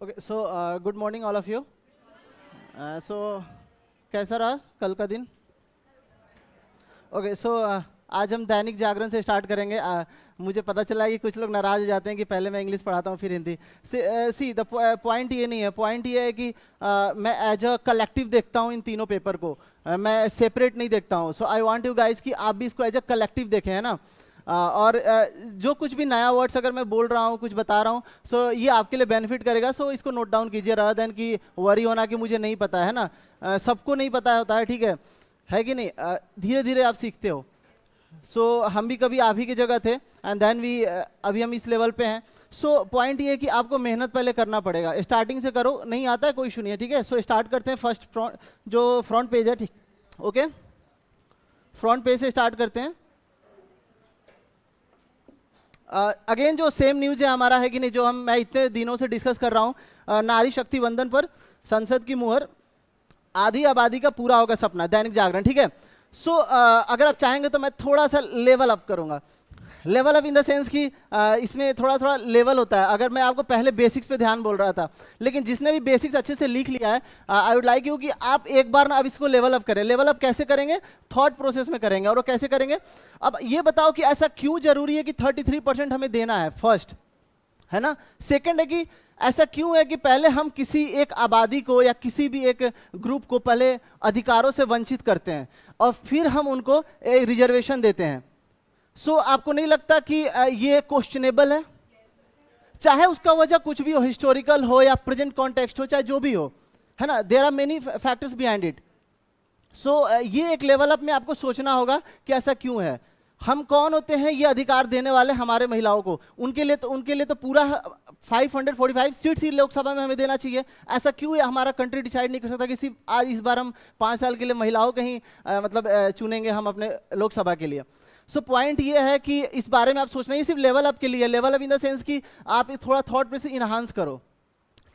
Okay so good morning all of you. So कैसा रहा कल का दिन? ओके सो आज हम दैनिक जागरण से स्टार्ट करेंगे। मुझे पता चला कि कुछ लोग नाराज हो जाते हैं कि पहले मैं इंग्लिश पढ़ाता हूँ फिर हिंदी। सी द पॉइंट ये नहीं है, पॉइंट ये है कि मैं एज अ कलेक्टिव देखता हूँ इन तीनों पेपर को। मैं सेपरेट नहीं देखता हूँ। सो आई वांट यू गाइस कि आप भी इसको एज अ कलेक्टिव देखें, है ना। और जो कुछ भी नया वर्ड्स अगर मैं बोल रहा हूँ, कुछ बता रहा हूँ, सो ये आपके लिए बेनिफिट करेगा। सो इसको नोट डाउन कीजिए rather देन कि वरी होना कि मुझे नहीं पता है ना। सबको नहीं पता होता है, ठीक है कि नहीं। धीरे धीरे आप सीखते हो। सो हम भी कभी आप ही की जगह थे एंड देन वी अभी हम इस लेवल पे हैं। सो पॉइंट ये है कि आपको मेहनत पहले करना पड़ेगा। स्टार्टिंग से करो, नहीं आता है कोई इशू नहीं है, ठीक है। सो स्टार्ट करते हैं फर्स्ट जो फ्रंट पेज है, ठीक, ओके। फ्रंट पेज से स्टार्ट करते हैं। अगेन जो सेम न्यूज है हमारा, है कि नहीं, जो मैं इतने दिनों से डिस्कस कर रहा हूँ। नारी शक्ति वंदन पर संसद की मुहर, आधी आबादी का पूरा होगा सपना, दैनिक जागरण, ठीक है। सो अगर आप चाहेंगे तो मैं थोड़ा सा लेवल अप करूंगा। Level up in the sense कि इसमें थोड़ा थोड़ा लेवल होता है। अगर मैं आपको पहले बेसिक्स पे ध्यान बोल रहा था, लेकिन जिसने भी बेसिक्स अच्छे से लिख लिया है, आई वुड लाइक यू कि आप एक बार ना अब इसको लेवल अप करें। लेवल अप कैसे करेंगे? थॉट प्रोसेस में करेंगे। और वो कैसे करेंगे? अब ये बताओ कि ऐसा क्यों जरूरी है कि 33% हमें देना है, फर्स्ट, है ना। सेकंड है कि ऐसा क्यों है कि पहले हम किसी एक आबादी को या किसी भी एक ग्रुप को पहले अधिकारों से वंचित करते हैं और फिर हम उनको एक रिजर्वेशन देते हैं। सो आपको नहीं लगता कि ये क्वेश्चनेबल है? चाहे उसका वजह कुछ भी हो, हिस्टोरिकल हो या प्रेजेंट कॉन्टेक्स्ट हो, चाहे जो भी हो, है ना। There are many factors behind it. So ये एक लेवल अप में आपको सोचना होगा कि ऐसा क्यों है। हम कौन होते हैं ये अधिकार देने वाले हमारे महिलाओं को? उनके लिए तो पूरा 545 सीट्स ही लोकसभा में हमें देना चाहिए। ऐसा क्यों है? हमारा कंट्री डिसाइड नहीं कर सकता कि सिर्फ आज इस बार हम 5 साल के लिए महिलाओं को ही मतलब चुनेंगे हम अपने लोकसभा के लिए। सो पॉइंट ये है कि इस बारे में आप सोचना, ये सिर्फ लेवल अप के लिए। Level up in the sense कि आप थोड़ा थॉट पे से इनहांस करो,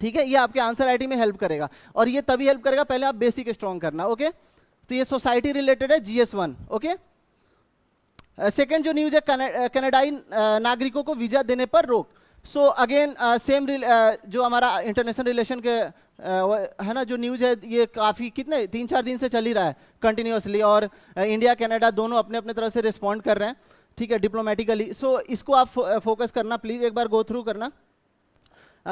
ठीक है। ये आपके आंसर राइटिंग में हेल्प करेगा और ये तभी हेल्प करेगा, पहले आप बेसिक स्ट्रॉन्ग करना, ओके। तो ये सोसाइटी रिलेटेड है, GS1, ओके। सेकेंड जो न्यूज है, कनाडाई नागरिकों को वीजा देने पर रोक। सो अगेन सेम जो हमारा इंटरनेशनल रिलेशन के है ना, जो न्यूज है, ये काफ़ी कितने 3-4 दिन से चल ही रहा है कंटिन्यूसली। और इंडिया कनाडा दोनों अपने अपने तरफ से रिस्पॉन्ड कर रहे हैं, ठीक है, डिप्लोमेटिकली। सो इसको आप फोकस करना, प्लीज एक बार गो थ्रू करना।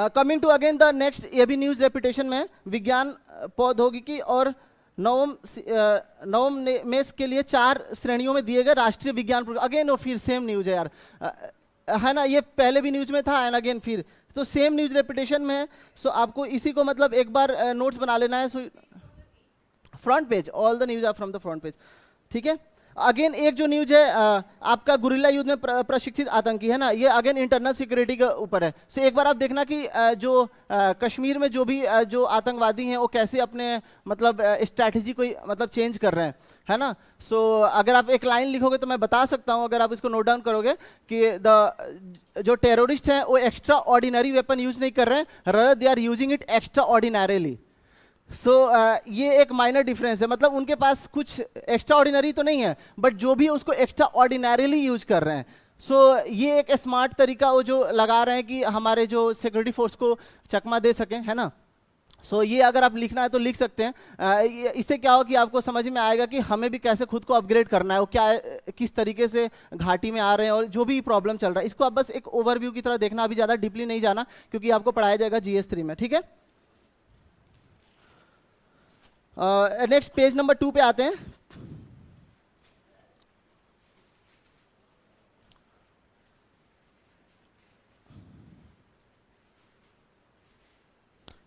Coming to again the next, ये भी न्यूज रेपुटेशन में, विज्ञान प्रौद्योगिकी और नवम मेष के लिए 4 श्रेणियों में दिए गए राष्ट्रीय विज्ञान। अगेन वो फिर सेम न्यूज है यार, है ना। ये पहले भी न्यूज में था एंड अगेन फिर तो सेम न्यूज रेपुटेशन में है। सो आपको इसी को मतलब एक बार नोट्स बना लेना है। So front page, all the news are from the front page, ठीक है। अगेन एक जो न्यूज है, आपका गुरिल्ला युद्ध में प्रशिक्षित आतंकी, है ना, ये अगेन इंटरनल सिक्योरिटी के ऊपर है। सो एक बार आप देखना कि जो कश्मीर में जो भी जो आतंकवादी हैं वो कैसे अपने मतलब स्ट्रैटेजी को मतलब चेंज कर रहे हैं, है ना। सो अगर आप एक लाइन लिखोगे तो मैं बता सकता हूं, अगर आप इसको नोट डाउन करोगे, कि जो टेररिस्ट हैं वो एक्स्ट्रा ऑर्डिनरी वेपन यूज नहीं कर रहे हैं, rather they are using it extraordinarily. So ये एक माइनर डिफरेंस है, मतलब उनके पास कुछ एक्स्ट्रा ऑर्डिनरी तो नहीं है, बट जो भी उसको एक्स्ट्रा ऑर्डिनरीली यूज कर रहे हैं। सो ये एक स्मार्ट तरीका वो जो लगा रहे हैं कि हमारे जो सिक्योरिटी फोर्स को चकमा दे सकें, है ना। सो ये अगर आप लिखना है तो लिख सकते हैं। इससे क्या हो कि आपको समझ में आएगा कि हमें भी कैसे खुद को अपग्रेड करना है, वो क्या है, किस तरीके से घाटी में आ रहे हैं और जो भी प्रॉब्लम चल रहा है। इसको आप बस एक ओवरव्यू की तरह देखना, अभी ज़्यादा डीपली नहीं जाना, क्योंकि आपको पढ़ाया जाएगा GS3 में, ठीक है। नेक्स्ट पेज नंबर 2 पे आते हैं।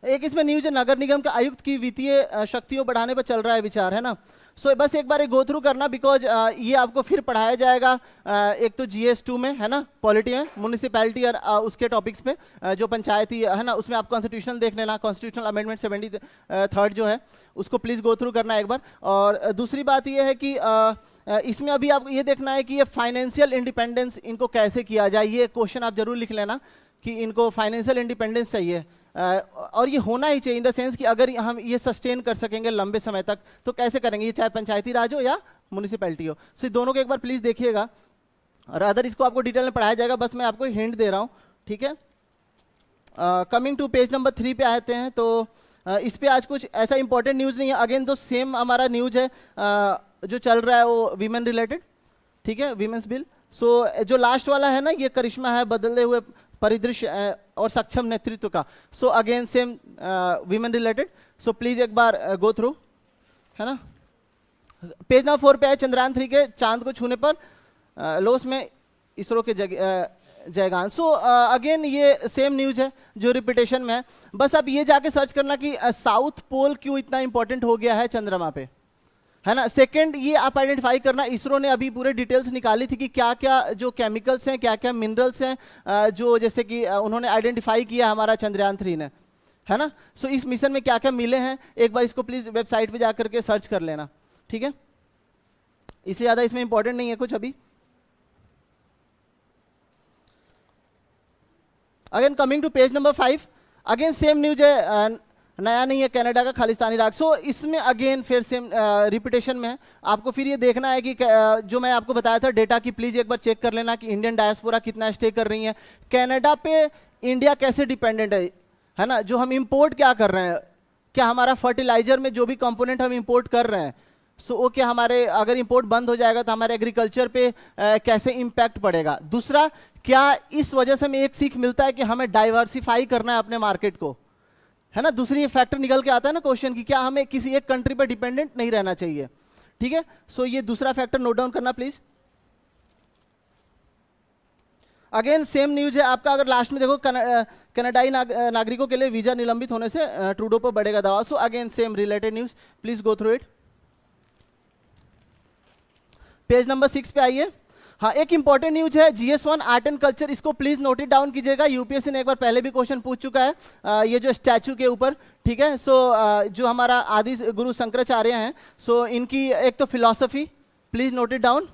एक इसमें न्यूज है, नगर निगम के आयुक्त की वित्तीय शक्तियों बढ़ाने पर चल रहा है विचार, है ना। सो बस एक बार गो थ्रू करना, बिकॉज ये आपको फिर पढ़ाया जाएगा। एक तो GS2 में, है ना, पॉलिटी में, म्यूनिसिपैलिटी और उसके टॉपिक्स पे, जो पंचायती, है ना, उसमें आप कॉन्स्टिट्यूशनल देख लेना, कॉन्स्टिट्यूशनल अमेंडमेंट 73 जो है उसको प्लीज गो थ्रू करना एक बार। और दूसरी बात ये है कि इसमें अभी आपको ये देखना है कि ये फाइनेंशियल इंडिपेंडेंस इनको कैसे किया जाए। ये क्वेश्चन आप जरूर लिख लेना कि इनको फाइनेंशियल इंडिपेंडेंस चाहिए, और ये होना ही चाहिए इन द सेंस कि अगर हम ये सस्टेन कर सकेंगे लंबे समय तक तो कैसे करेंगे, ये चाहे पंचायती राज हो या म्यूनिसिपैलिटी हो। सो दोनों को एक बार प्लीज देखिएगा, और अदर इसको आपको डिटेल में पढ़ाया जाएगा, बस मैं आपको हिंट दे रहा हूँ, ठीक है। कमिंग टू पेज नंबर 3 पे आते हैं। तो इस पे आज कुछ ऐसा इंपॉर्टेंट न्यूज़ नहीं है। अगेन तो सेम हमारा न्यूज़ है जो चल रहा है वो वीमेन रिलेटेड, ठीक है, वीमेंस बिल। सो जो लास्ट वाला है ना, ये करिश्मा है बदलते हुए परिदृश्य और सक्षम नेतृत्व का। So again same women related. So please एक बार गो थ्रू, है ना। पेज नंबर 4 पे है चंद्रयान 3 के चांद को छूने पर लोस में इसरो के जयगान। सो अगेन ये सेम न्यूज है जो रिपीटेशन में है। बस अब ये जाके सर्च करना कि साउथ पोल क्यों इतना इंपॉर्टेंट हो गया है चंद्रमा पे, है ना। सेकंड, ये आप आइडेंटिफाई करना, इसरो ने अभी पूरे डिटेल्स निकाली थी कि क्या क्या जो केमिकल्स हैं, क्या क्या मिनरल्स हैं जो जैसे कि उन्होंने आइडेंटिफाई किया हमारा चंद्रयान 3 ने, है ना। सो इस मिशन में क्या क्या मिले हैं, एक बार इसको प्लीज वेबसाइट पे जाकर के सर्च कर लेना, ठीक है। इससे ज़्यादा इसमें इंपॉर्टेंट नहीं है कुछ अभी। Again coming to page number 5, again same news है, नया नहीं है, कनाडा का खालिस्तानी राग। सो इसमें अगेन फिर सेम रिपीटेशन में है। आपको फिर ये देखना है कि जो मैं आपको बताया था डेटा की, प्लीज एक बार चेक कर लेना कि इंडियन डायस्पोरा कितना स्टे कर रही है, कनाडा पे इंडिया कैसे डिपेंडेंट है ना। जो हम इंपोर्ट क्या कर रहे हैं, क्या हमारा फर्टिलाइजर में जो भी कंपोनेंट हम इंपोर्ट कर रहे हैं, सो वो क्या हमारे अगर इंपोर्ट बंद हो जाएगा तो हमारे एग्रीकल्चर पे कैसे इम्पैक्ट पड़ेगा। दूसरा, क्या इस वजह से हमें एक सीख मिलता है कि हमें डाइवर्सिफाई करना है अपने मार्केट को, है ना। दूसरी ये फैक्टर निकल के आता है ना क्वेश्चन की, क्या हमें किसी एक कंट्री पर डिपेंडेंट नहीं रहना चाहिए, ठीक है। सो ये दूसरा फैक्टर नोट डाउन करना प्लीज। अगेन सेम न्यूज है आपका, अगर लास्ट में देखो कनाडाई नागरिकों के लिए वीजा निलंबित होने से ट्रूडो पर बढ़ेगा दबाव। So again same related news, please go through it. Page number 6 पे आइए। हाँ, एक इंपॉर्टेंट न्यूज है GS1 आर्ट एंड कल्चर, इसको प्लीज नोट इट डाउन कीजिएगा। यूपीएससी ने एक बार पहले भी क्वेश्चन पूछ चुका है ये जो स्टैचू के ऊपर, ठीक है। सो जो हमारा आदि गुरु शंकराचार्य हैं, सो इनकी एक तो philosophy, please note it down.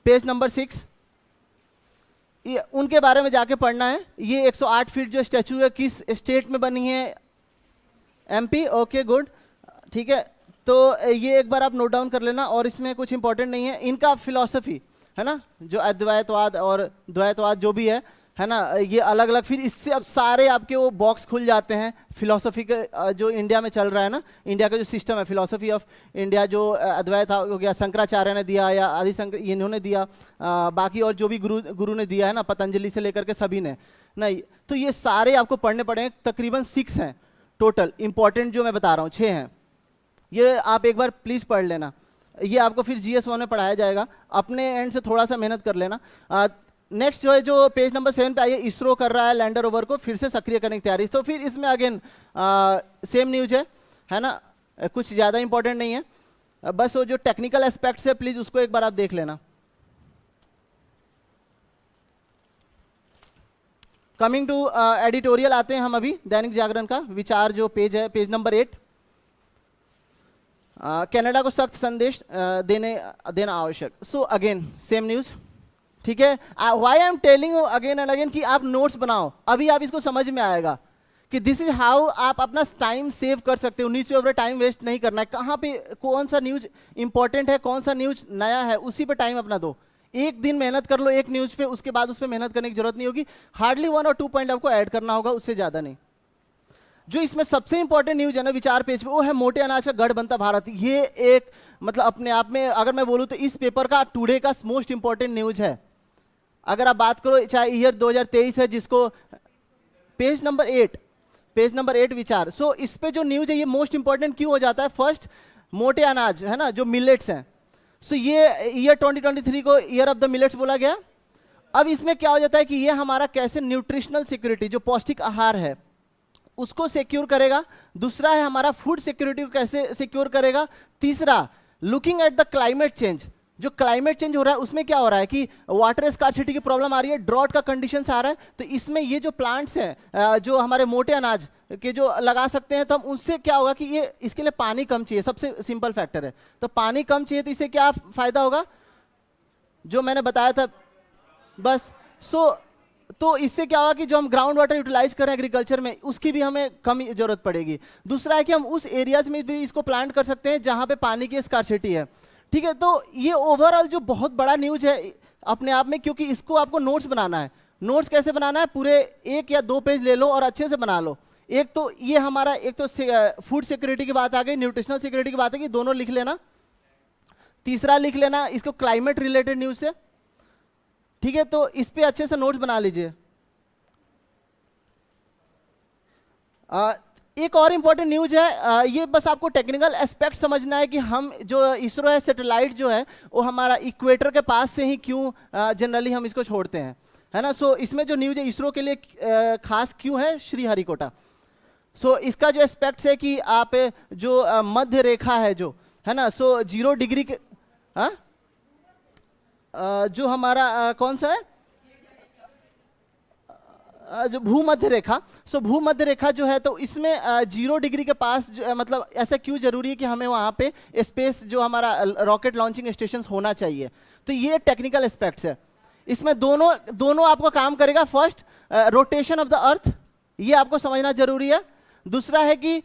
Page number 6 उनके बारे में जाके पढ़ना है। ये 108 फीट जो स्टैचू है किस स्टेट में बनी है, MP, ओके गुड, ठीक है। तो ये एक बार आप नोट डाउन कर लेना, और इसमें कुछ इंपॉर्टेंट नहीं है। इनका फिलॉसफी, है ना, जो अद्वैतवाद और द्वैतवाद जो भी है ना, ये अलग अलग, फिर इससे अब सारे आपके वो बॉक्स खुल जाते हैं फिलॉसफी के जो इंडिया में चल रहा है ना, इंडिया का जो सिस्टम है, फिलॉसफी ऑफ इंडिया, जो अद्वैत हो गया, शंकराचार्य ने दिया या आदि शंकर इन्होंने दिया, बाकी और जो भी गुरु ने दिया है ना, पतंजलि से लेकर के सभी ने नहीं, तो ये सारे आपको पढ़ने पड़ेंगे। तकरीबन 6 हैं टोटल इंपॉर्टेंट जो मैं बता रहा हूँ, 6 हैं। ये आप एक बार प्लीज पढ़ लेना, ये आपको फिर GS1 में पढ़ाया जाएगा। अपने एंड से थोड़ा सा मेहनत कर लेना। नेक्स्ट जो है, जो पेज नंबर 7 पे आइए, इसरो कर रहा है लैंडर रोवर को फिर से सक्रिय करने की तैयारी। तो फिर इसमें अगेन सेम न्यूज है ना, कुछ ज़्यादा इंपॉर्टेंट नहीं है, बस वो जो टेक्निकल एस्पेक्ट्स है प्लीज उसको एक बार आप देख लेना। कमिंग टू एडिटोरियल आते हैं हम अभी, दैनिक जागरण का विचार जो पेज है, पेज नंबर 8। कनाडा को सख्त संदेश देना आवश्यक। सो अगेन सेम न्यूज, ठीक है। Why I am telling you again and again कि आप नोट्स बनाओ, अभी आप इसको समझ में आएगा कि दिस इज हाउ आप अपना टाइम सेव कर सकते हो। न्यूज़पेपर टाइम वेस्ट नहीं करना है, कहाँ पे कौन सा न्यूज इंपॉर्टेंट है, कौन सा न्यूज नया है, उसी पे टाइम अपना दो। एक दिन मेहनत कर लो एक न्यूज पे, उसके बाद उस पर मेहनत करने की जरूरत नहीं होगी। हार्डली 1 और 2 पॉइंट आपको ऐड करना होगा, उससे ज्यादा नहीं। जो इसमें सबसे इंपॉर्टेंट न्यूज है ना विचार पेज पे, वो है मोटे अनाज का गढ़ बनता भारत। ये एक मतलब अपने आप में अगर मैं बोलूं तो इस पेपर का टुडे का मोस्ट इंपॉर्टेंट न्यूज है। अगर आप बात करो, चाहे ईयर 2023 है, जिसको पेज नंबर 8 विचार। सो इस पे जो न्यूज है ये मोस्ट इंपॉर्टेंट क्यों हो जाता है। फर्स्ट, मोटे अनाज है ना, जो मिलेट्स हैं। सो ये ईयर 2023 को ईयर ऑफ द मिलेट्स बोला गया। अब इसमें क्या हो जाता है कि ये हमारा कैसे न्यूट्रिशनल सिक्योरिटी, जो पौष्टिक आहार है, उसको सिक्योर करेगा। दूसरा है हमारा फूड सिक्योरिटी को कैसे सिक्योर करेगा। तीसरा, looking at the climate change, जो क्लाइमेट चेंज हो रहा है उसमें क्या हो रहा है कि वाटर स्कार्सिटी की प्रॉब्लम आ रही है, ड्रॉट का कंडीशंस आ रहा है। तो इसमें ये जो प्लांट्स हैं जो हमारे मोटे अनाज के जो लगा सकते हैं, तो हम उनसे क्या होगा कि ये इसके लिए पानी कम चाहिए, सबसे सिंपल फैक्टर है। तो पानी कम चाहिए तो इससे क्या फायदा होगा, जो मैंने बताया था बस। तो इससे क्या होगा कि जो हम ग्राउंड वाटर यूटिलाइज कर रहे हैं एग्रीकल्चर में, उसकी भी हमें कम जरूरत पड़ेगी। दूसरा है कि हम उस एरियाज में भी इसको प्लांट कर सकते हैं जहां पे पानी की स्कार्सिटी है, ठीक है। तो ये ओवरऑल जो बहुत बड़ा न्यूज है अपने आप में, क्योंकि इसको आपको नोट्स बनाना है। नोट्स कैसे बनाना है, पूरे 1 या 2 पेज ले लो और अच्छे से बना लो। एक तो ये हमारा, एक तो फूड सिक्योरिटी की बात आ गई, न्यूट्रिशनल सिक्योरिटी की बात आ गई, दोनों लिख लेना। तीसरा लिख लेना इसको क्लाइमेट रिलेटेड न्यूज से, ठीक है, तो इस पे अच्छे से नोट्स बना लीजिए। एक और इंपॉर्टेंट न्यूज है, ये बस आपको टेक्निकल एस्पेक्ट समझना है कि हम जो इसरो है, सैटेलाइट जो है वो हमारा इक्वेटर के पास से ही क्यों जनरली हम इसको छोड़ते हैं, है ना। सो इसमें जो न्यूज है इसरो के लिए खास क्यों है श्रीहरिकोटा। सो इसका जो एस्पेक्ट्स है कि आप जो मध्य रेखा है जो, है ना, सो 0 डिग्री के, जो हमारा कौन सा है, जो भूमध्य रेखा। सो भूमध्य रेखा जो है, तो इसमें 0 डिग्री के पास मतलब ऐसा क्यों जरूरी है कि हमें वहाँ पे स्पेस जो हमारा रॉकेट लॉन्चिंग स्टेशन होना चाहिए। तो ये टेक्निकल एस्पेक्ट्स है, इसमें दोनों आपको काम करेगा। First, rotation of the earth, ये आपको समझना जरूरी है। दूसरा है कि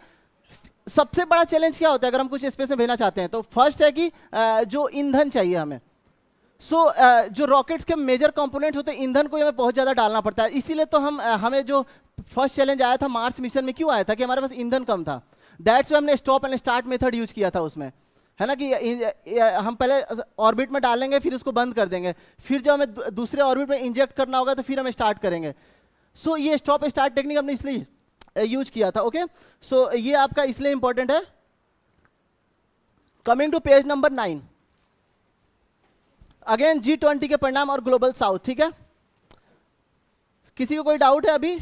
सबसे बड़ा चैलेंज क्या होता है अगर हम कुछ स्पेस में भेजना चाहते हैं, तो फर्स्ट है कि जो ईंधन चाहिए हमें। जो रॉकेट्स के मेजर कंपोनेंट्स होते हैं, ईंधन को हमें बहुत ज़्यादा डालना पड़ता है। इसीलिए तो हमें जो फर्स्ट चैलेंज आया था मार्स मिशन में, क्यों आया था कि हमारे पास ईंधन कम था। दैट्स वाई हमने stop and start method use किया था उसमें, है ना, कि हम पहले ऑर्बिट में डालेंगे फिर उसको बंद कर देंगे, फिर जब हमें दूसरे ऑर्बिट में इंजेक्ट करना होगा तो फिर हम स्टार्ट करेंगे। सो ये स्टॉप स्टार्ट टेक्निक हमने इसलिए यूज किया था। ओके, सो ये आपका इसलिए इंपॉर्टेंट है। Coming to page number 9, again G20 के परिणाम और ग्लोबल साउथ, ठीक है। किसी को कोई डाउट है अभी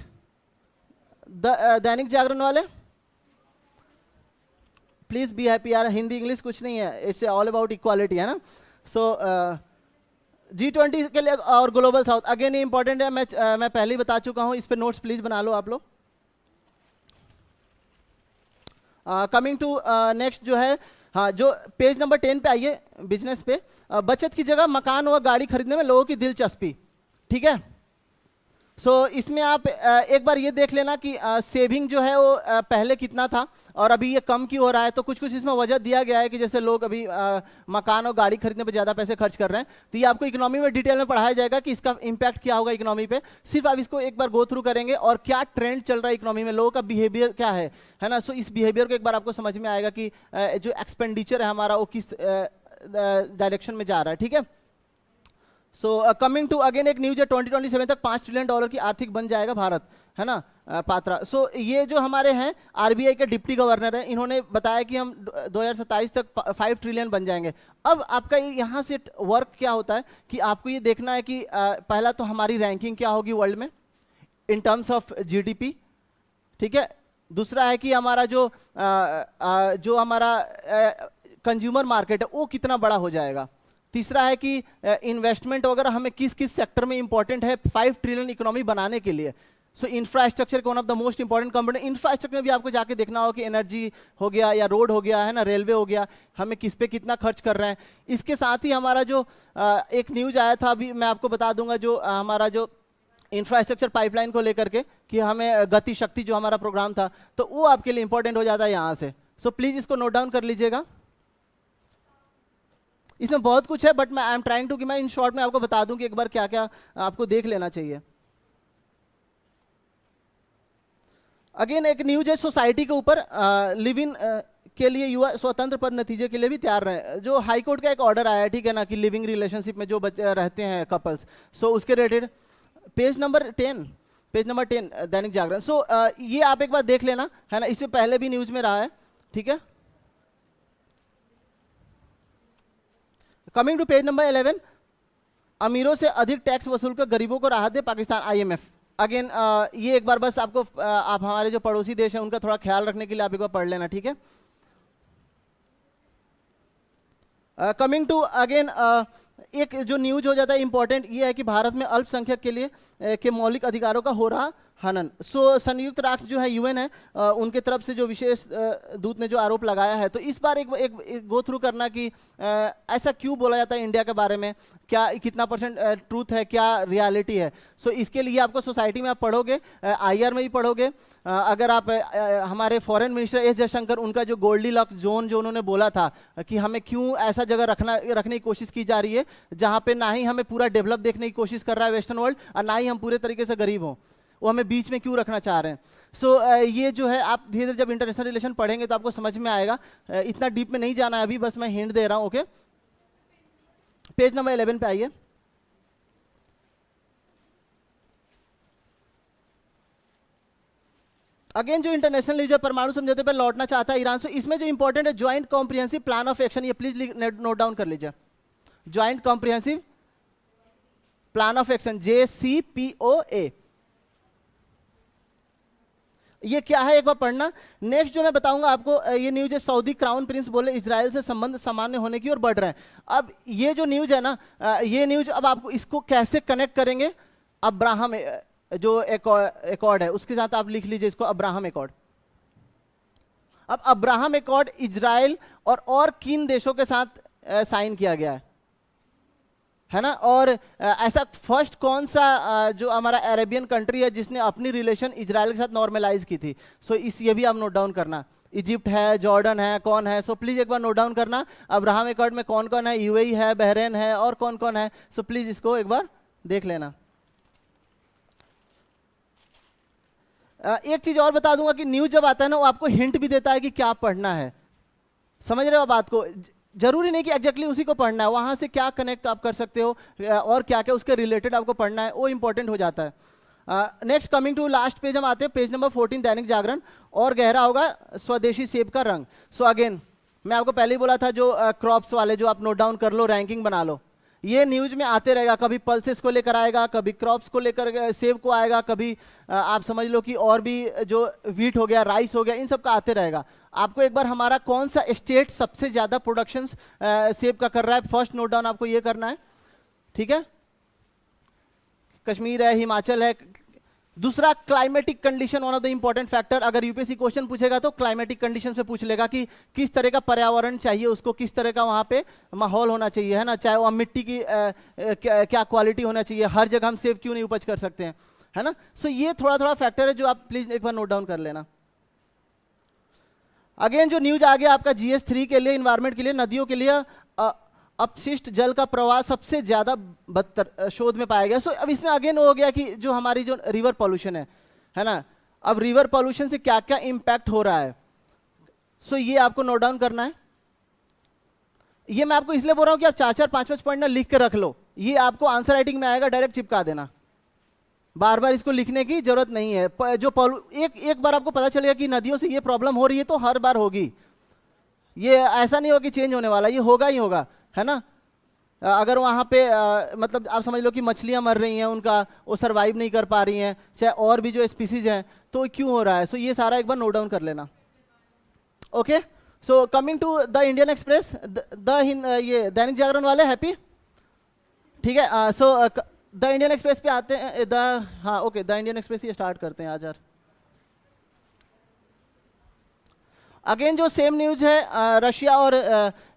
दैनिक जागरण वाले? प्लीज बी हैप्पी यार, हिंदी इंग्लिश कुछ नहीं है, इट्स ऑल अबाउट इक्वालिटी, है ना। सो G20 के लिए और ग्लोबल साउथ, अगेन ये इंपॉर्टेंट है, मैं पहले ही बता चुका हूं, इस पे नोट्स प्लीज बना लो आप लोग। कमिंग टू नेक्स्ट जो है, हाँ, जो पेज नंबर 10 पे आइए, बिजनेस पे, बचत की जगह मकान व गाड़ी खरीदने में लोगों की दिलचस्पी, ठीक है। सो इसमें आप एक बार ये देख लेना कि सेविंग जो है वो पहले कितना था और अभी ये कम क्यों हो रहा है। तो कुछ कुछ इसमें वजह दिया गया है कि जैसे लोग अभी मकान और गाड़ी खरीदने पे ज़्यादा पैसे खर्च कर रहे हैं। तो ये आपको इकोनॉमी में डिटेल में पढ़ाया जाएगा कि इसका इंपैक्ट क्या होगा इकोनॉमी पे। सिर्फ आप इसको एक बार गो थ्रू करेंगे और क्या ट्रेंड चल रहा है इकोनॉमी में, लोगों का बिहेवियर क्या है ना। सो इस बिहेवियर को एक बार आपको समझ में आएगा कि जो एक्सपेंडिचर है हमारा वो किस डायरेक्शन में जा रहा है, ठीक है। सो कमिंग टू अगेन एक न्यूज है, 2027 तक $5 ट्रिलियन की आर्थिक बन जाएगा भारत, है ना, पात्रा। सो ये जो हमारे हैं आरबीआई के डिप्टी गवर्नर हैं, इन्होंने बताया कि हम 2027 तक 5 ट्रिलियन बन जाएंगे। अब आपका यहाँ से वर्क क्या होता है कि आपको ये देखना है कि पहला तो हमारी रैंकिंग क्या होगी वर्ल्ड में इन टर्म्स ऑफ जीडीपी, ठीक है। दूसरा है कि हमारा जो हमारा कंज्यूमर मार्केट है वो कितना बड़ा हो जाएगा। तीसरा है कि इन्वेस्टमेंट वगैरह हमें किस किस सेक्टर में इंपॉर्टेंट है 5 ट्रिलियन इकोनॉमी बनाने के लिए। So infrastructure one of the most important component. Infrastructure में भी आपको जाके देखना होगा कि एनर्जी हो गया या रोड हो गया, है ना, रेलवे हो गया, हमें किस पे कितना खर्च कर रहे हैं। इसके साथ ही हमारा जो एक न्यूज आया था अभी मैं आपको बता दूंगा, जो हमारा जो इंफ्रास्ट्रक्चर पाइपलाइन को लेकर के कि हमें गति शक्ति जो हमारा प्रोग्राम था, तो वो आपके लिए इंपॉर्टेंट हो जाता है यहाँ से। सो प्लीज इसको नोट डाउन कर लीजिएगा। इसमें बहुत कुछ है बट मैं आई एम ट्राइंग टू कि मैं इन शॉर्ट में आपको बता दूं कि एक बार क्या क्या आपको देख लेना चाहिए। अगेन एक न्यूज है सोसाइटी के ऊपर, लिव इन के लिए युवा स्वतंत्र पर नतीजे के लिए भी तैयार रहे। जो हाई कोर्ट का एक ऑर्डर आया है, ठीक है ना, कि लिविंग रिलेशनशिप में जो बच्चे रहते हैं कपल्स, सो उसके related page number 10 Dainik Jagran. सो ये आप एक बार देख लेना, है ना, इससे पहले भी न्यूज में रहा है, ठीक है। कमिंग टू पेज नंबर 11, अमीरों से अधिक टैक्स वसूल कर गरीबों को राहत दे पाकिस्तान IMF। अगेन ये एक बार बस आपको आप हमारे जो पड़ोसी देश हैं उनका थोड़ा ख्याल रखने के लिए आप एक बार पढ़ लेना, ठीक है। कमिंग टू अगेन एक जो न्यूज हो जाता है इंपॉर्टेंट, ये है कि भारत में अल्पसंख्यक के लिए के मौलिक अधिकारों का हो रहा हनन। सो संयुक्त राष्ट्र जो है यूएन है, उनके तरफ से जो विशेष दूत ने जो आरोप लगाया है, तो इस बार एक गो थ्रू करना कि ऐसा क्यों बोला जाता है इंडिया के बारे में, क्या कितना परसेंट ट्रूथ है, क्या रियलिटी है। सो इसके लिए आपको सोसाइटी में आप पढ़ोगे, आईआर में भी पढ़ोगे। अगर आप हमारे फॉरेन मिनिस्टर एस जयशंकर, उनका जो गोल्डी लॉक्स जोन जो उन्होंने बोला था कि हमें क्यों ऐसा जगह रखने की कोशिश की जा रही है जहाँ पे ना ही हमें पूरा डेवलप देखने की कोशिश कर रहा है वेस्टर्न वर्ल्ड, और ना ही हम पूरे तरीके से गरीब हों, वो हमें बीच में क्यों रखना चाह रहे हैं। सो ये जो है आप धीरे धीरे जब इंटरनेशनल रिलेशन पढ़ेंगे तो आपको समझ में आएगा। इतना डीप में नहीं जाना है अभी, बस मैं हिंट दे रहा हूँ। ओके, पेज नंबर 11 पे आइए। अगेन जो इंटरनेशनल लीडर परमाणु समझौते पर लौटना चाहता है ईरान से, इसमें जो इंपॉर्टेंट है joint comprehensive plan of action, ये प्लीज नोट डाउन कर लीजिए। Joint comprehensive plan of action, JCPOA, ये क्या है एक बार पढ़ना। नेक्स्ट जो मैं बताऊंगा आपको, ये न्यूज है सऊदी क्राउन प्रिंस बोले इजराइल से संबंध सामान्य होने की ओर बढ़ रहे हैं। अब ये जो न्यूज है ना, ये न्यूज अब आपको इसको कैसे कनेक्ट करेंगे, अब्राहम जो एकॉर्ड है उसके साथ आप लिख लीजिए इसको, अब्राहम एकॉर्ड। अब अब्राहम एकॉर्ड इजराइल और किन देशों के साथ साइन किया गया है ना। और ऐसा फर्स्ट कौन सा जो हमारा अरेबियन कंट्री है जिसने अपनी रिलेशन इजराइल के साथ नॉर्मलाइज की थी। सो इस ये भी आप नोट डाउन करना, इजिप्ट है, जॉर्डन है, कौन है। सो प्लीज एक बार नोट डाउन करना, अब्राहम एकॉर्ड में कौन कौन है, यूएई है, बहरेन है, और कौन कौन है। सो प्लीज इसको एक बार देख लेना। एक चीज और बता दूंगा कि न्यूज जब आता है ना, वो आपको हिंट भी देता है कि क्या पढ़ना है। समझ रहे हो बात को, जरूरी नहीं कि एग्जैक्टली उसी को पढ़ना है, वहां से क्या कनेक्ट आप कर सकते हो और क्या क्या उसके रिलेटेड आपको पढ़ना है, वो इंपॉर्टेंट हो जाता है। Next coming to last page हम आते हैं, पेज नंबर 14, दैनिक जागरण। और गहरा होगा स्वदेशी सेब का रंग। सो अगेन मैं आपको पहले ही बोला था, जो क्रॉप्स वाले जो आप नोट डाउन कर लो, रैंकिंग बना लो, ये न्यूज में आते रहेगा। कभी पल्सेस को लेकर आएगा, कभी क्रॉप्स को लेकर सेब को आएगा, कभी आप समझ लो कि और भी जो व्हीट हो गया, राइस हो गया, इन सब का आते रहेगा। आपको एक बार हमारा कौन सा स्टेट सबसे ज्यादा प्रोडक्शन सेब का कर रहा है, फर्स्ट नोट डाउन आपको ये करना है, ठीक है। कश्मीर है, हिमाचल है। दूसरा climatic condition, one of the important factor. अगर यूपीएससी क्वेश्चन पूछेगा तो क्लाइमेटिक कंडीशन से पूछ लेगा कि किस तरह का पर्यावरण चाहिए उसको, किस तरह का वहां पे माहौल होना चाहिए, है ना। चाहे वो मिट्टी की क्या क्वालिटी होना चाहिए, हर जगह हम सेब क्यों नहीं उपज कर सकते हैं, है ना। सो ये थोड़ा थोड़ा फैक्टर है जो आप प्लीज एक बार नोट डाउन कर लेना। अगेन जो न्यूज आ गया आपका GS3 के लिए, इन्वायरमेंट के लिए, नदियों के लिए अपशिष्ट जल का प्रवाह सबसे ज्यादा बदतर शोध में पाया गया। सो अब इसमें अगेन हो गया कि जो हमारी जो रिवर पॉल्यूशन है ना, अब रिवर पॉल्यूशन से क्या क्या इंपैक्ट हो रहा है। सो ये आपको नोट डाउन करना है। ये मैं आपको इसलिए बोल रहा हूं कि आप 4-4, 5-5 पॉइंट ना लिख के रख लो, ये आपको आंसर राइटिंग में आएगा, डायरेक्ट चिपका देना, बार बार इसको लिखने की जरूरत नहीं है। जो एक बार आपको पता चलेगा कि नदियों से ये प्रॉब्लम हो रही है तो हर बार होगी, ये ऐसा नहीं होगा कि चेंज होने वाला, ये होगा ही होगा, है ना। अगर वहाँ पे मतलब आप समझ लो कि मछलियाँ मर रही हैं, उनका वो सर्वाइव नहीं कर पा रही हैं, चाहे और भी जो स्पीसीज हैं, तो क्यों हो रहा है। सो ये सारा एक बार नोट डाउन कर लेना। Okay, so coming to the Indian Express, ये दैनिक जागरण वाले हैप्पी, ठीक है। सो द इंडियन एक्सप्रेस पे आते हैं। हाँ ओके, द इंडियन एक्सप्रेस ये स्टार्ट करते हैं आज यार। अगेन जो सेम न्यूज है, रशिया और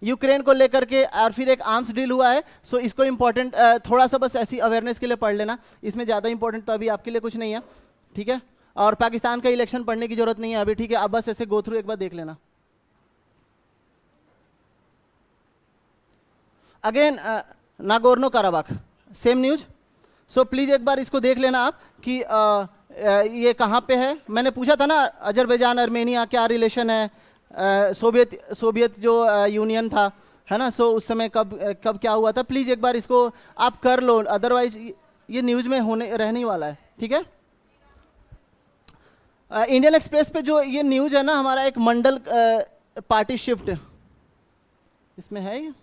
यूक्रेन को लेकर के, और फिर एक आर्म्स डील हुआ है। सो इसको इंपॉर्टेंट थोड़ा सा बस ऐसी अवेयरनेस के लिए पढ़ लेना, इसमें ज़्यादा इंपॉर्टेंट तो अभी आपके लिए कुछ नहीं है, ठीक है। और पाकिस्तान का इलेक्शन पढ़ने की जरूरत नहीं है अभी, ठीक है। अब बस ऐसे गो थ्रू एक बार देख लेना। Again Nagorno Karabakh, same news. So please एक बार इसको देख लेना आप कि ये कहाँ पे है। मैंने पूछा था ना, अजरबैजान अर्मेनिया क्या रिलेशन है, सोवियत जो यूनियन था, है ना। सो उस समय कब कब क्या हुआ था, प्लीज एक बार इसको आप कर लो, अदरवाइज ये न्यूज में होने रहने वाला है, ठीक है। इंडियन एक्सप्रेस पे जो ये न्यूज है ना, हमारा एक मंडल पार्टी शिफ्ट इसमें है, ये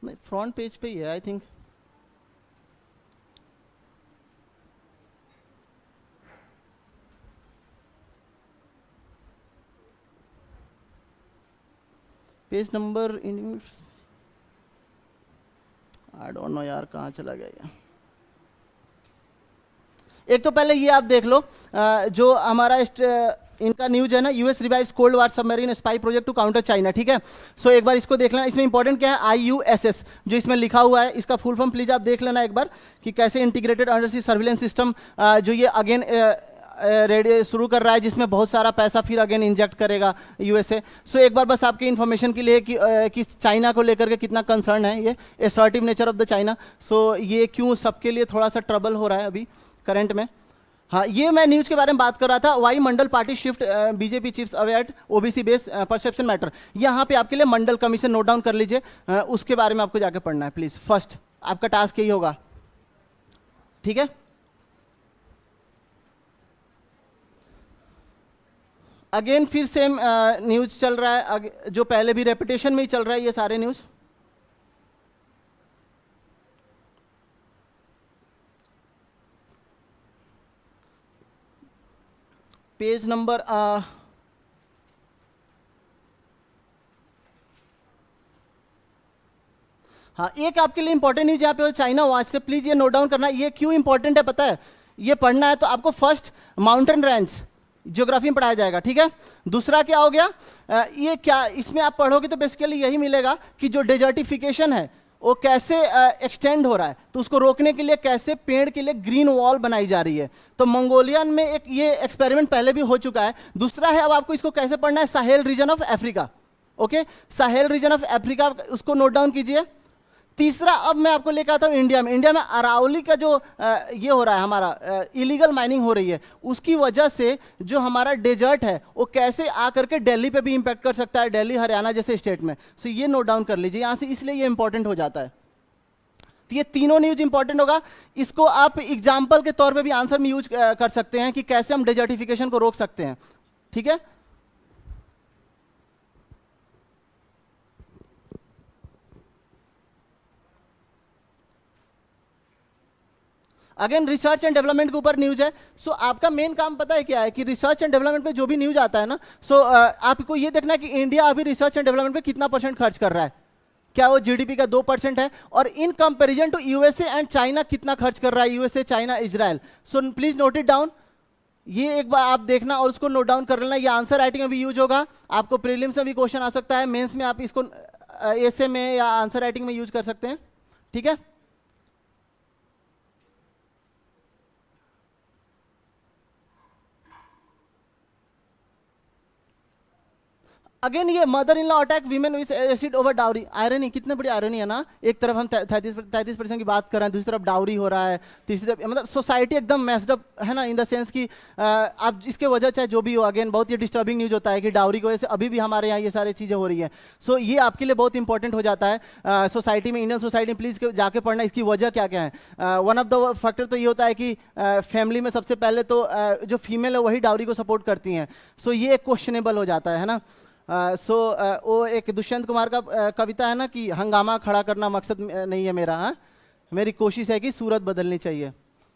नहीं फ्रंट पेज पे ही है I think. Page number I don't know यार, कहाँ चला गया ये। एक तो पहले ये आप देख लो, जो हमारा इनका न्यूज है ना, US revives cold war submarine spy project to counter China, ठीक है। सो एक बार इसको देख लेना, इसमें इंपॉर्टेंट क्या है, IUSS जो इसमें लिखा हुआ है, इसका फुल फॉर्म प्लीज आप देख लेना एक बार कि कैसे इंटीग्रेटेड अंडरसी सर्विलेंस सिस्टम, जो ये अगेन रेडी शुरू कर रहा है, जिसमें बहुत सारा पैसा फिर अगेन इंजेक्ट करेगा यूएसए। सो एक बार बस आपकी इन्फॉर्मेशन के लिए कि चाइना को लेकर के कितना कंसर्न है ये assertive nature of the China. So ये क्यों सबके लिए थोड़ा सा ट्रबल हो रहा है अभी करंट में। हाँ, ये मैं न्यूज के बारे में बात कर रहा था, why Mandal party shift BJP chiefs away at OBC base perception matter. यहाँ पे आपके लिए मंडल कमीशन नोट डाउन कर लीजिए, उसके बारे में आपको जाके पढ़ना है प्लीज। फर्स्ट आपका टास्क यही होगा, ठीक है। अगेन फिर सेम न्यूज चल रहा है, जो पहले भी रेपिटेशन में ही चल रहा है ये सारे न्यूज। पेज नंबर हाँ, एक आपके लिए इंपॉर्टेंट न्यूज यहाँ पे चाइना वॉच से, प्लीज ये नोट डाउन करना। ये क्यों इंपॉर्टेंट है पता है, ये पढ़ना है तो आपको फर्स्ट माउंटेन रेंज ज्योग्राफी में पढ़ाया जाएगा, ठीक है। दूसरा क्या हो गया, ये क्या इसमें आप पढ़ोगे तो बेसिकली यही मिलेगा कि जो डेजर्टिफिकेशन है वो कैसे एक्सटेंड हो रहा है, तो उसको रोकने के लिए कैसे पेड़ के लिए ग्रीन वॉल बनाई जा रही है। तो मंगोलियन में एक ये एक्सपेरिमेंट पहले भी हो चुका है। दूसरा है, अब आपको इसको कैसे पढ़ना है, Sahel region of Africa, okay, Sahel region of Africa, उसको नोट डाउन कीजिए। तीसरा अब मैं आपको लेकर आता हूँ इंडिया में। इंडिया में अरावली का जो ये हो रहा है, हमारा इलीगल माइनिंग हो रही है, उसकी वजह से जो हमारा डेजर्ट है वो कैसे आकर के दिल्ली पे भी इंपैक्ट कर सकता है, दिल्ली हरियाणा जैसे स्टेट में। सो ये नोट डाउन कर लीजिए यहाँ से, इसलिए ये इंपॉर्टेंट हो जाता है। तो ये तीनों न्यूज इंपॉर्टेंट होगा, इसको आप एग्जाम्पल के तौर पर भी आंसर में यूज कर सकते हैं कि कैसे हम डेजर्टिफिकेशन को रोक सकते हैं, ठीक है। अगेन रिसर्च एंड डेवलपमेंट के ऊपर न्यूज है। सो आपका मेन काम पता है क्या है कि रिसर्च एंड डेवलपमेंट पे जो भी न्यूज आता है ना, सो आपको ये देखना है कि इंडिया अभी रिसर्च एंड डेवलपमेंट पे कितना परसेंट खर्च कर रहा है, क्या वो जीडीपी का 2% है, और in comparison to USA and China कितना खर्च कर रहा है, USA China Israel. So please note it down, ये एक बार आप देखना और उसको नोट डाउन कर लेना। ये आंसर राइटिंग में भी यूज होगा, आपको प्रीलिम्स में भी क्वेश्चन आ सकता है, मेंस में आप इसको एसे में या आंसर राइटिंग में यूज कर सकते हैं, ठीक है। अगेन ये mother in law attack women with acid over dowry, irony, कितने बड़ी आयरनी है ना। एक तरफ हम 33% की बात कर रहे हैं, दूसरी तरफ डाउरी हो रहा है, तीसरी तरफ मतलब सोसाइटी एकदम मेस्ड अप है ना, इन द सेंस कि आप इसके वजह चाहे जो भी हो, अगेन बहुत ही डिस्टर्बिंग न्यूज होता है कि डाउरी की वजह से अभी भी हमारे यहाँ ये सारी चीज़ें हो रही है। सो ये आपके लिए बहुत इंपॉर्टेंट हो जाता है सोसाइटी में, इंडियन सोसाइटी में प्लीज़ जाके पढ़ना इसकी वजह क्या क्या है। वन ऑफ द फैक्टर तो ये होता है कि फैमिली में सबसे पहले तो जो फीमेल है वही डाउरी को सपोर्ट करती हैं। सो ये एक क्वेश्चनेबल हो जाता है ना। वो एक दुष्यंत कुमार का कविता है ना कि हंगामा खड़ा करना मकसद नहीं है मेरा, हाँ मेरी कोशिश है कि सूरत बदलनी चाहिए,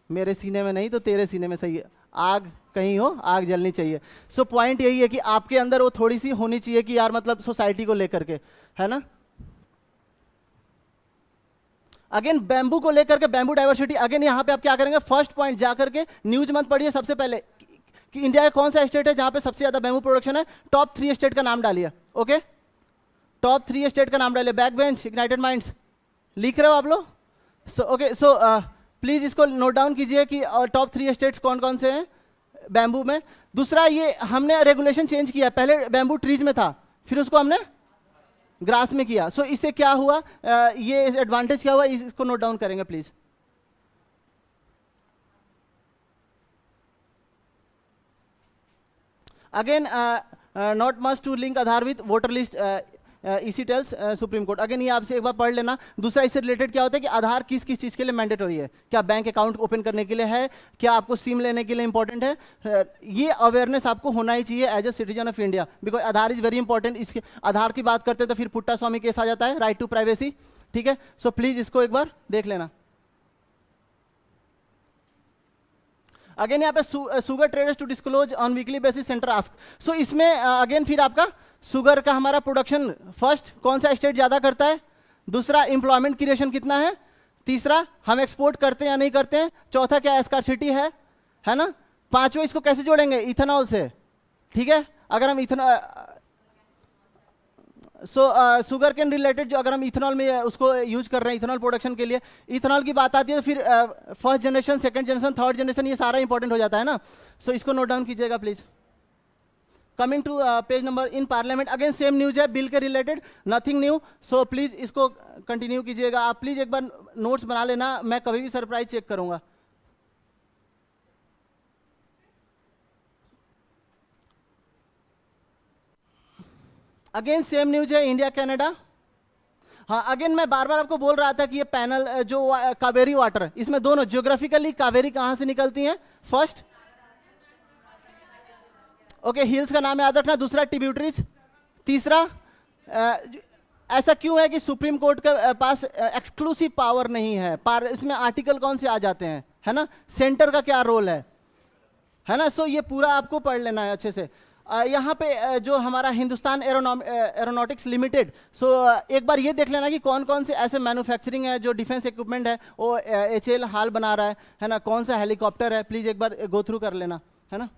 मेरे सीने में नहीं तो तेरे सीने में सही है, आग कहीं हो आग जलनी चाहिए। सो पॉइंट यही है कि आपके अंदर वो थोड़ी सी होनी चाहिए कि यार मतलब सोसाइटी को लेकर के, है ना। अगेन बैम्बू को लेकर के, बैम्बू डाइवर्सिटी, अगेन यहाँ पे आप क्या करेंगे, फर्स्ट पॉइंट जाकर के न्यूज मत पढ़िए, सबसे पहले कि इंडिया का कौन सा स्टेट है जहां पे सबसे ज्यादा बैम्बू प्रोडक्शन है, टॉप 3 स्टेट का नाम डालिए, ओके, टॉप 3 स्टेट का नाम डालिए। बैक बेंच, इग्नाइटेड माइंड्स, लिख रहे हो आप लोग? सो ओके, सो प्लीज इसको नोट डाउन कीजिए कि टॉप 3 स्टेट्स कौन कौन से हैं बैम्बू में। दूसरा, ये हमने रेगुलेशन चेंज किया, पहले बैम्बू ट्रीज में था, फिर उसको हमने ग्रास में किया। सो इससे क्या हुआ, ये एडवांटेज क्या हुआ, इसको नोट डाउन करेंगे please. Again not must to link Aadhaar with voter list इसी टेल्स सुप्रीम कोर्ट। अगेन ये आपसे एक बार पढ़ लेना। दूसरा, इससे रिलेटेड क्या होता है कि आधार किस किस चीज़ के लिए मैंडेटरी है, क्या बैंक अकाउंट ओपन करने के लिए है, क्या आपको सिम लेने के लिए इंपॉर्टेंट है, ये अवेयरनेस आपको होना ही चाहिए as a citizen of India, because Aadhaar is very important. इसके आधार की बात करते हैं तो फिर पुट्टा स्वामी केस आ जाता है, राइट टू प्राइवेसी, ठीक है। सो प्लीज इसको एक बार देख लेना। अगेन यहाँ पे sugar traders to disclose on weekly basis centre ask. So इसमें अगेन फिर आपका सुगर का हमारा प्रोडक्शन फर्स्ट कौन सा स्टेट ज्यादा करता है, दूसरा एम्प्लॉयमेंट क्रिएशन कितना है, तीसरा हम एक्सपोर्ट करते हैं या नहीं करते हैं, चौथा क्या स्कार्सिटी है, है ना। पांचवा इसको कैसे जोड़ेंगे, इथेनॉल से, ठीक है। अगर हम इथेनॉल शुगर केन रिलेटेड जो अगर हम इथेनॉल में उसको यूज कर रहे हैं इथेनॉल प्रोडक्शन के लिए, इथेनॉल की बात आती है तो फिर first generation, second generation, third generation, ये सारा इंपॉर्टेंट हो जाता है ना। सो इसको नोट डाउन कीजिएगा please. Coming to page number in parliament, again same news है बिल के related, nothing new. So please इसको कंटिन्यू कीजिएगा। आप प्लीज एक बार नोट्स बना लेना, मैं कभी भी सरप्राइज चेक करूंगा। अगेन सेम न्यूज है इंडिया कनाडा। हाँ, अगेन मैं बार बार आपको बोल रहा था कि ये पैनल जो कावेरी वाटर, इसमें दोनों ज्योग्राफिकली कावेरी कहां से निकलती हैं, फर्स्ट ओके हिल्स का नाम याद रखना, दूसरा ट्रिब्यूटरीज, तीसरा ऐसा क्यों है कि सुप्रीम कोर्ट के पास एक्सक्लूसिव पावर नहीं है, इसमें आर्टिकल कौन से आ जाते हैं, है ना, सेंटर का क्या रोल है ना। सो ये पूरा आपको पढ़ लेना है अच्छे से। यहाँ पे जो हमारा हिंदुस्तान एरोनॉटिक्स लिमिटेड, सो एक बार ये देख लेना कि कौन कौन से ऐसे मैन्युफैक्चरिंग है जो डिफेंस इक्विपमेंट है वो HAL हाल बना रहा है ना, कौन सा हेलीकॉप्टर है, प्लीज एक बार गो थ्रू कर लेना, है ना।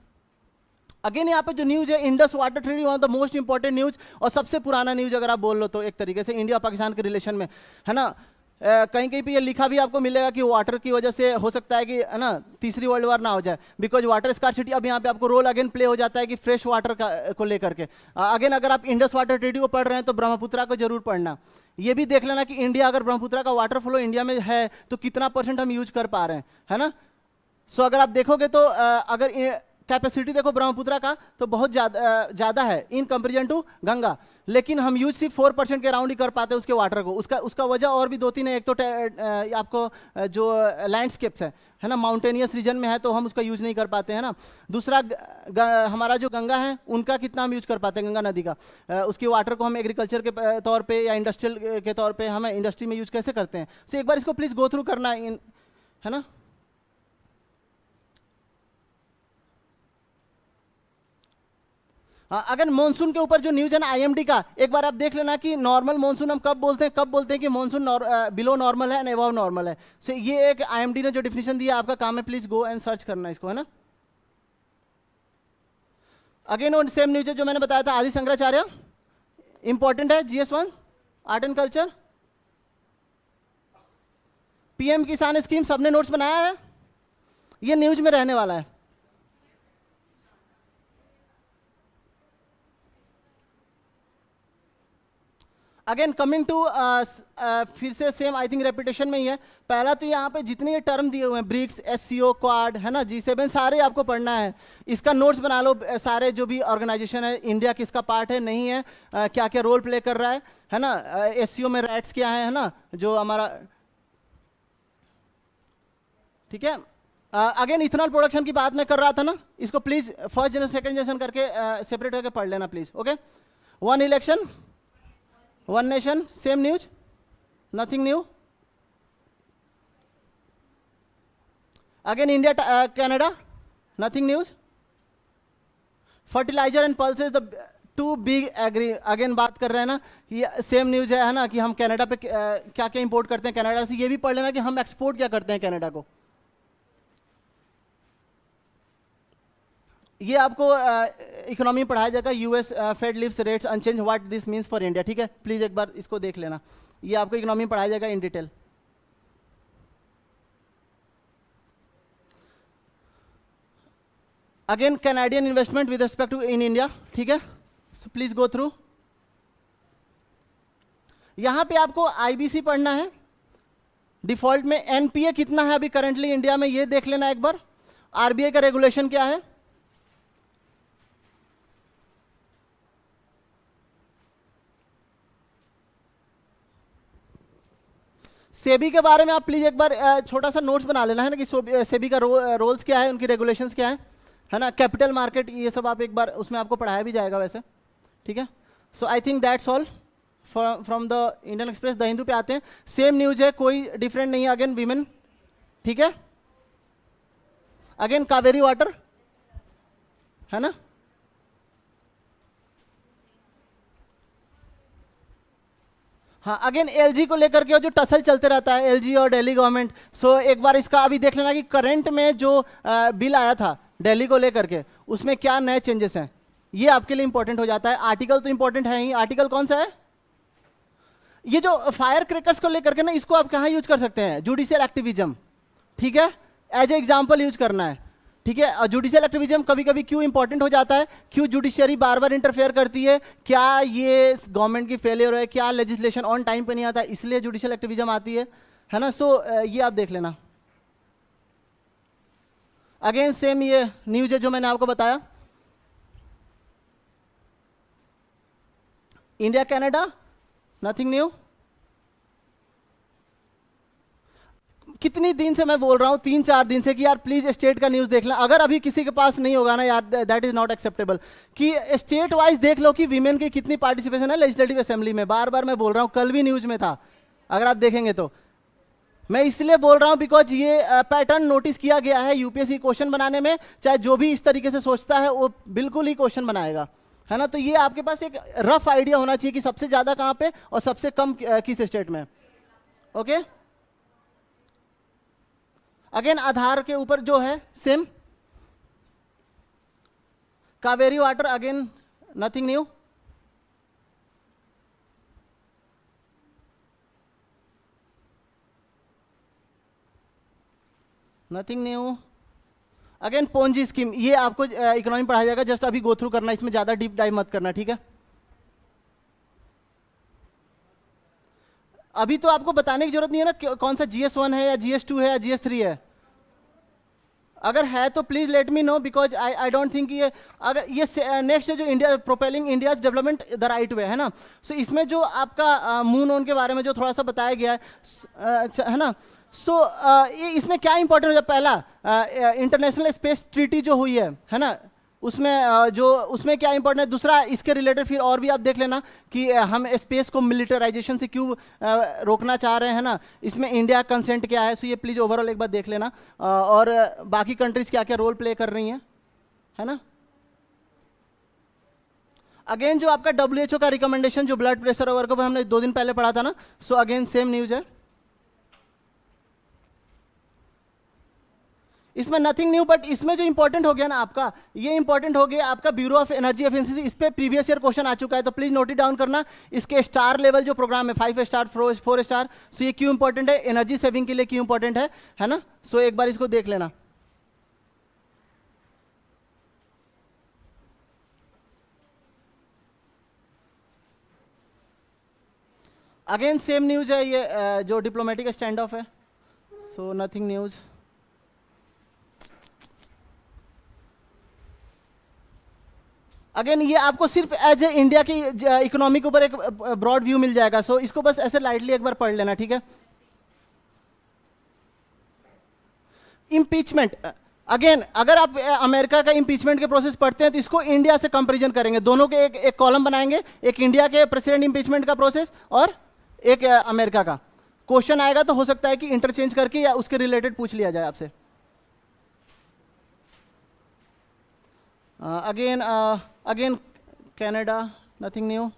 अगेन यहाँ पे जो न्यूज है Indus water treaty, one of the most important news और सबसे पुराना न्यूज अगर आप बोल लो तो एक तरीके से इंडिया पाकिस्तान के रिलेशन में, है ना। कहीं कहीं पे ये लिखा भी आपको मिलेगा कि वाटर की वजह से हो सकता है कि, है ना, तीसरी वर्ल्ड वार ना हो जाए, बिकॉज वाटर स्कार्सिटी। अब यहाँ पे आपको रोल अगेन प्ले हो जाता है कि फ्रेश वाटर को लेकर के। अगेन अगर आप इंडस वाटर ट्रीटी को पढ़ रहे हैं तो ब्रह्मपुत्रा को जरूर पढ़ना। ये भी देख लेना कि इंडिया अगर ब्रह्मपुत्रा का वाटर फ्लो इंडिया में है तो कितना % हम यूज कर पा रहे हैं, है ना। सो अगर आप देखोगे तो अगर कैपेसिटी देखो ब्रह्मपुत्रा का तो बहुत ज़्यादा है इन कंपेरिजन टू गंगा, लेकिन हम यूज सिर्फ 4% के अराउंड ही कर पाते हैं उसके वाटर को। उसका वजह और भी 2-3 है। एक तो आपको जो लैंडस्केप्स है ना, माउंटेनियस रीजन में है तो हम उसका यूज नहीं कर पाते हैं ना। दूसरा हमारा जो गंगा है उनका कितना हम यूज कर पाते हैं, गंगा नदी का, उसकी वाटर को हम एग्रीकल्चर के तौर पे या इंडस्ट्रियल के तौर पे हम इंडस्ट्री में यूज कैसे करते हैं। तो एक बार इसको प्लीज गो थ्रू करना, है ना। अगर मॉनसून के ऊपर जो न्यूज है ना IMD का, एक बार आप देख लेना कि नॉर्मल मॉनसून हम कब बोलते हैं कि मॉनसून बिलो नॉर्मल है एंड अबव नॉर्मल है। सो ये एक IMD ने जो डिफिनेशन दिया, आपका काम है प्लीज गो एंड सर्च करना इसको, है ना। अगेन वो सेम न्यूज है जो मैंने बताया था, आदि शंकराचार्य इंपॉर्टेंट है, GS1 art and culture, PM किसान स्कीम सबने नोट्स बनाया है, ये न्यूज में रहने वाला है। अगेन कमिंग टू फिर से सेम आई थिंक रेपिटेशन में ही है। पहला तो यहाँ पे जितने ये टर्म दिए हुए हैं, ब्रिक्स, SCO, क्वाड, है ना, G7, सारे आपको पढ़ना है। इसका नोट्स बना लो, सारे जो भी ऑर्गेनाइजेशन है, इंडिया किसका पार्ट है, नहीं है, क्या क्या रोल प्ले कर रहा है ना। SCO में रैट्स क्या है ना, जो हमारा, ठीक है। अगेन इथेनॉल प्रोडक्शन की बात मैं कर रहा था ना, इसको please first generation second generation करके सेपरेट करके पढ़ लेना please, okay. One election one nation, same news, nothing new. Again India Canada, nothing news. Fertilizer and pulses, the two big agri, again बात कर रहे हैं ना, ये सेम न्यूज है ना, कि हम कनाडा पे क्या क्या इंपोर्ट करते हैं कनाडा से। ये भी पढ़ लेना कि हम एक्सपोर्ट क्या करते हैं कनाडा को। ये आपको इकोनॉमी में पढ़ाया जाएगा, US Fed leaves rates unchanged, what this means for India, ठीक है। प्लीज एक बार इसको देख लेना, ये आपको इकोनॉमी में पढ़ाया जाएगा in detail. Again Canadian investment with respect to in India, ठीक है। So please go through. यहां पे आपको IBC पढ़ना है, डिफॉल्ट में NPA कितना है अभी करेंटली इंडिया में, ये देख लेना एक बार। RBI का रेगुलेशन क्या है, सेबी के बारे में आप प्लीज एक बार छोटा सा नोट्स बना लेना, है ना, कि सेबी का रोल्स क्या है, उनकी रेगुलेशंस क्या है ना, कैपिटल मार्केट, ये सब आप एक बार उसमें आपको पढ़ाया भी जाएगा वैसे, ठीक है। So I think that's all from the Indian Express. The Hindu पे आते हैं, सेम न्यूज है, कोई डिफरेंट नहीं है। अगेन विमेन, ठीक है। अगेन कावेरी वाटर, है ना। हाँ, अगेन एलजी को लेकर के जो टसल चलते रहता है, एलजी और दिल्ली गवर्नमेंट। सो एक बार इसका अभी देख लेना कि करंट में जो बिल आया था दिल्ली को लेकर के, उसमें क्या नए चेंजेस हैं, ये आपके लिए इंपॉर्टेंट हो जाता है। आर्टिकल तो इंपॉर्टेंट है ही। आर्टिकल कौन सा है? ये जो फायर क्रैकर्स को लेकर के ना, इसको आप कहाँ यूज कर सकते हैं? जुडिशियल एक्टिविज्म, ठीक है, एज ए एग्जाम्पल यूज करना है, ठीक है। और जुडिशियल एक्टिविज्म कभी कभी क्यों इंपॉर्टेंट हो जाता है, क्यों जुडिशियरी बार बार इंटरफेयर करती है, क्या ये गवर्नमेंट की फेलियर है, क्या लेजिस्लेशन ऑन टाइम पे नहीं आता, इसलिए जुडिशियल एक्टिविज्म आती है ना। सो ये आप देख लेना। अगेन सेम ये न्यूज है जो मैंने आपको बताया। India Canada, nothing new. कितनी दिन से मैं बोल रहा हूं, 3-4 दिन से, कि यार प्लीज स्टेट का न्यूज देख लें। अगर अभी किसी के पास नहीं होगा ना यार, दैट इज नॉट एक्सेप्टेबल। कि स्टेट वाइज देख लो कि वीमेन की कितनी पार्टिसिपेशन है लेजिस्लेटिव असेंबली में। बार बार मैं बोल रहा हूं, कल भी न्यूज में था, अगर आप देखेंगे तो। मैं इसलिए बोल रहा हूं बिकॉज ये पैटर्न नोटिस किया गया है यूपीएससी क्वेश्चन बनाने में। चाहे जो भी इस तरीके से सोचता है वो बिल्कुल ही क्वेश्चन बनाएगा, है ना। तो ये आपके पास एक रफ आइडिया होना चाहिए कि सबसे ज्यादा कहां पे और सबसे कम किस स्टेट में। ओके, अगेन आधार के ऊपर जो है same. Kaveri water, again nothing new. Nothing new. Again Ponzi scheme, ये आपको इकोनॉमी पढ़ाया जाएगा, जस्ट अभी गो थ्रू करना, इसमें ज्यादा डीप डाइव मत करना, ठीक है। अभी तो आपको बताने की जरूरत नहीं है ना कौन सा GS1 है या GS2 है या GS3 है। अगर है तो please let me know, because I don't think ये, अगर ये नेक्स्ट जो India propelling India's development the right way, है ना। सो इसमें जो आपका मून ऑन के बारे में जो थोड़ा सा बताया गया है ना। सो इसमें क्या इंपॉर्टेंट हो जाए, पहला इंटरनेशनल स्पेस ट्रीटी जो हुई है ना, उसमें उसमें क्या इंपॉर्टेंट है। दूसरा इसके रिलेटेड फिर और भी आप देख लेना कि हम स्पेस को मिलिटराइजेशन से क्यों रोकना चाह रहे हैं ना, इसमें इंडिया कंसेंट क्या है। सो ये प्लीज ओवरऑल एक बार देख लेना, और बाकी कंट्रीज क्या क्या रोल प्ले कर रही हैं, है ना। अगेन जो आपका WHO का रिकमेंडेशन जो ब्लड प्रेशर वगैरह को हमने 2 दिन पहले पढ़ा था ना, सो अगेन सेम न्यूज है। इसमें नथिंग न्यू, बट इसमें जो इंपॉर्टेंट हो गया ना आपका, ये इंपॉर्टेंट हो गया आपका ब्यूरो ऑफ एनर्जी एफिशिएंसी। इस पे प्रीवियस ईयर क्वेश्चन आ चुका है, तो प्लीज नोट इट डाउन करना। इसके स्टार लेवल जो प्रोग्राम है, 5 स्टार 4 स्टार। सो ये क्यों इंपॉर्टेंट है, एनर्जी सेविंग के लिए क्यों इंपॉर्टेंट है ना। सो एक बार इसको देख लेना। अगेन सेम न्यूज है ये, जो डिप्लोमेटिक स्टैंड ऑफ है। So nothing news. अगेन ये आपको सिर्फ एज ए इंडिया की इकोनॉमी के ऊपर एक ब्रॉड व्यू मिल जाएगा। सो इसको बस ऐसे लाइटली एक बार पढ़ लेना, ठीक है। इम्पीचमेंट, अगेन अगर आप अमेरिका का इम्पीचमेंट के प्रोसेस पढ़ते हैं तो इसको इंडिया से कंपैरिजन करेंगे, दोनों के एक कॉलम बनाएंगे, एक इंडिया के प्रेसिडेंट इम्पीचमेंट का प्रोसेस और एक अमेरिका का। क्वेश्चन आएगा तो हो सकता है कि इंटरचेंज करके या उसके रिलेटेड पूछ लिया जाए आपसे। Again Canada, nothing new.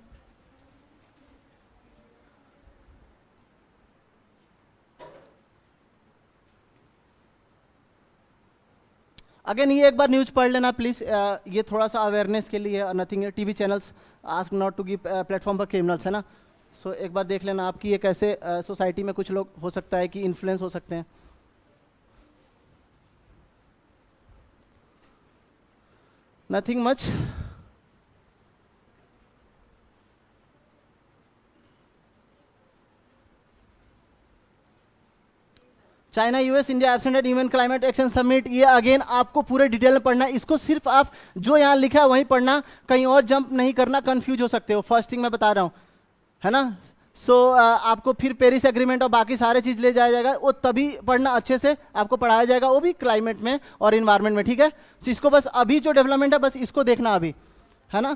Again ये एक बार न्यूज पढ़ लेना प्लीज, ये थोड़ा सा अवेयरनेस के लिए, nothing TV channels ask not to give platform for criminals, है ना। सो एक बार देख लेना आपकी ये कैसे सोसाइटी में कुछ लोग हो सकता है कि इन्फ्लुएंस हो सकते हैं। Nothing much. China US India absent eight UN climate action summit, ये अगेन आपको पूरे डिटेल में पढ़ना है। इसको सिर्फ आप जो यहाँ लिखा है वहीं पढ़ना, कहीं और जंप नहीं करना, कंफ्यूज हो सकते हो। फर्स्ट थिंग मैं बता रहा हूँ, है ना। सो आपको फिर पेरिस एग्रीमेंट और बाकी सारे चीज ले जाया जाएगा, वो तभी पढ़ना अच्छे से आपको पढ़ाया जाएगा, वो भी क्लाइमेट में और इन्वायरमेंट में, ठीक है। सो इसको बस अभी जो डेवलपमेंट है बस इसको देखना अभी, है ना।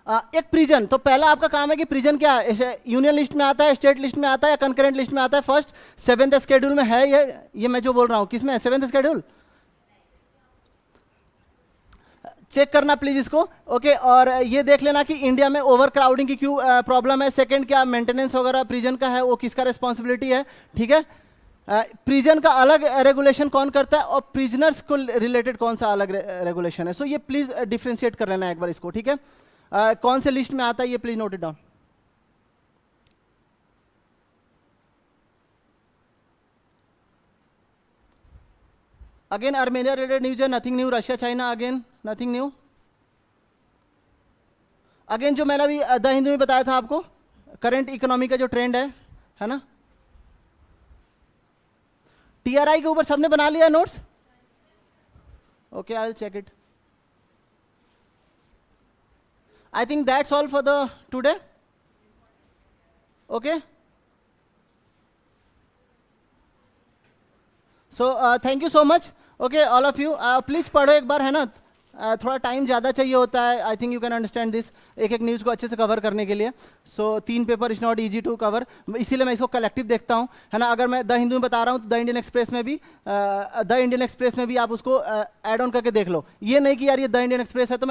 एक प्रिजन, तो पहला आपका काम है कि प्रिजन क्या है, यूनियन लिस्ट में आता है, स्टेट लिस्ट में आता है या कंकरेंट लिस्ट में आता है। फर्स्ट 7th शेड्यूल में है ये मैं जो बोल रहा हूं, किसमें है 7th शेड्यूल। चेक करना प्लीज इसको। ओके, और ये देख लेना कि इंडिया में ओवर क्राउडिंग की क्यों प्रॉब्लम है। सेकंड, क्या मेंटेनेंस वगैरह प्रिजन का है, वो किसका रिस्पॉन्सिबिलिटी है, ठीक है। प्रिजन का अलग रेगुलेशन कौन करता है और प्रिजनर्स को रिलेटेड कौन सा अलग रेगुलेशन है। सो ये प्लीज डिफ्रेंशिएट कर लेना एक बार इसको, ठीक है। कौन से लिस्ट में आता है ये please note it down. Again Armenia related news है, nothing new. Russia China, again nothing new. Again जो मैंने अभी द हिंदू में बताया था आपको, करंट इकोनॉमी का जो ट्रेंड है ना। टीआरआई के ऊपर सबने बना लिया notes? Okay, I will check it. I think that's all for the today. Okay, so thank you so much. Okay, all of you please पढ़ो एक बार, है ना। थोड़ा टाइम ज़्यादा चाहिए होता है, I think you can understand this, एक एक न्यूज़ को अच्छे से कवर करने के लिए। So 3 paper is not easy to cover, इसीलिए मैं इसको कलेक्टिव देखता हूँ, है ना। अगर मैं द हिंदू में बता रहा हूँ तो द इंडियन एक्सप्रेस में भी आप उसको ऐड ऑन करके देख लो। ये नहीं कि यार ये द इंडियन एक्सप्रेस है तो